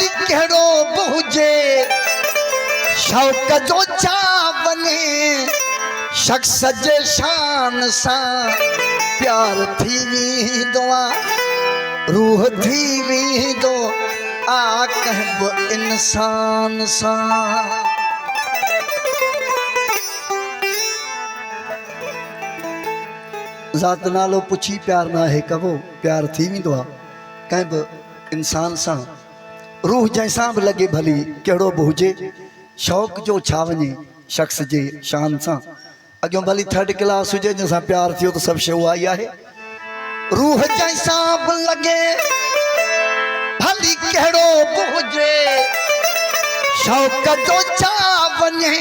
भली कहिड़ो बि हुजे शौक़ जो छा वञे शख़्स जे शान सां प्यार थी वेंदो आहे रूह थी वेंदो आहे कंहिं बि इंसान सां ज़ात नालो पुछी प्यार ना है कबो प्यार थी वेंदो आहे कंहिं बि इंसान सां रूह जंहिंसां बि लॻे भली कहिड़ो बि हुजे शौक़ जो छा वञे शख़्स जे शान सां अॻियों भली थर्ड क्लास हुजे जंहिंसां प्यार थियो त सभु शइ उहा ई आहे रूह जंहिंसां बि लॻे भली कहिड़ो बि हुजे शौक़ जो छा वञे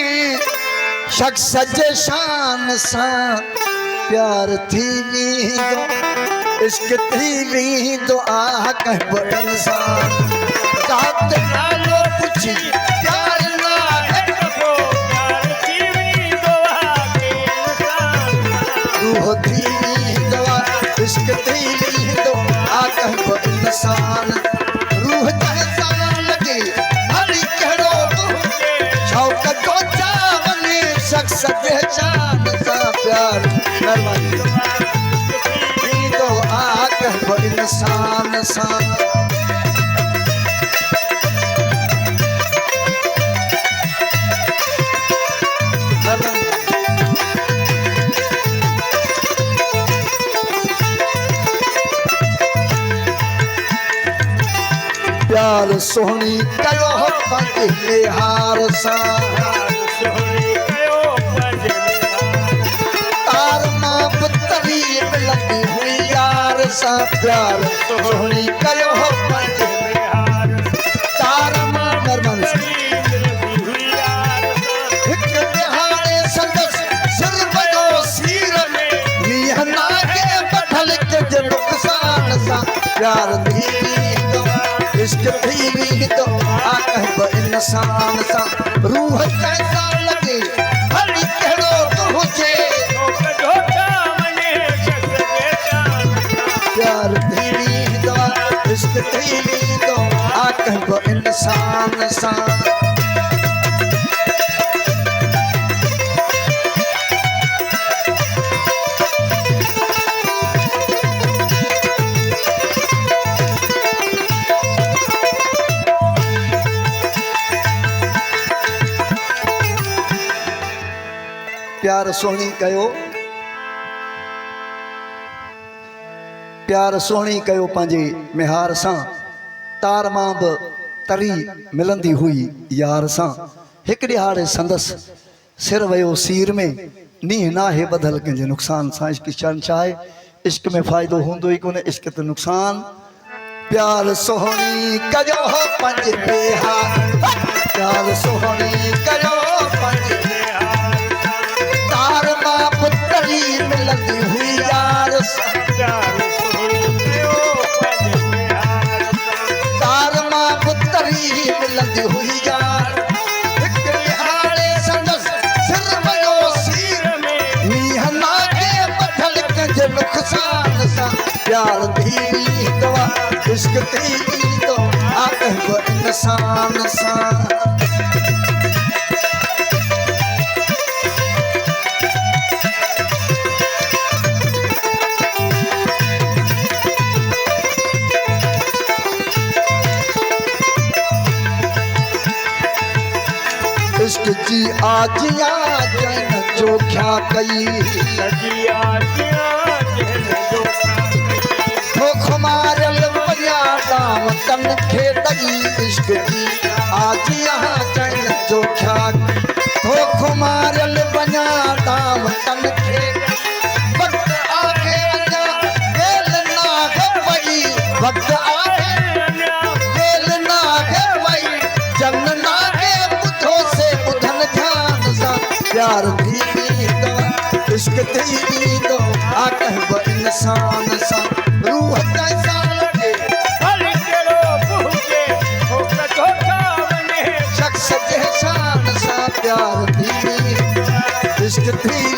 शख़्स जे शान सां प्यार थी वेंदो इश्क थी वेंदो आहे कंहिं बि इंसान ज़ात नालो पुछी प्यार ना है कबो प्यार थी वेंदो आहे रूह थी वेंदो आहे इश्क थी वेंदो आहे कंहिं बि इंसान रूह जंहिंसां लॻे भली कहिड़ो बि हुजे शौक़ जो छा वञे शख़्स जे शान सां प्यार थींदो आहे कंहिं बि इंसान सां प्यार सोहणी कयो पंहिंजे हार सां तार मां बि तरी मिलंदी हुई यार सां प्यार सोहणी कयो पंहिंजे तार मां हिकु हाणे संदसि सिर वॾो सीर में मींहं नागे बठल कंहिंजे नुक़सान सां प्यार थी वेंदो इश्क थी वेंदो आहे कंहिं बि इंसान सां रूह जंहिंसां लॻे भली कहिड़ो बि हुजे प्यार थी वेंदो आहे इश्क थी वेंदो आहे कंहिं बि इंसान सां प्यार सोहणी कयो प्यार सोहणी कयो पंहिंजे मिहार सां तार मां बि तरी मिलंदी हुई यार सां हिकु ॾिहाड़े संदसि सिर वियो सीर में नींहं नाहे ॿधल कंहिंजे नुक़सान सां इश्क छा आहे इश्क में फ़ाइदो हूंदो ई कोन्हे इश्क त नुक़सान प्यार सोहणी कयो पंहिंजे मिहार प्यार सोहणी कयो पंहिंजे तार मां बि तरी मिलंदी हुई यार सां तार मां बि तरी मिलंदी हुई यार हिकु ॾिहाड़े संदसि सिर वियो सीर में मींहं नागे बठल कंहिंजे नुक़सान सां प्यार थी वेंदो आहे इश्क थी वेंदो आहे कंहिं बि इंसान सां इश्क जी आजिया जन जो क्या कई खुमारियल वया दाम तन खे ॾई इश्क जी आजिया जन जो क्या खुमारियल वया दाम तन खे वक्त आहे अञा वेल नाहे वई वक्त आहे वेल नाहे वई जन नाहे प्यार थी वेंदो इश्क थी वेंदो आहे कंहिं बि इंसान सां रूह जंहिंसां लॻे भली कहिड़ो बि हुजे शख़्स जे शान सां प्यार थी वेंदो इश्क थी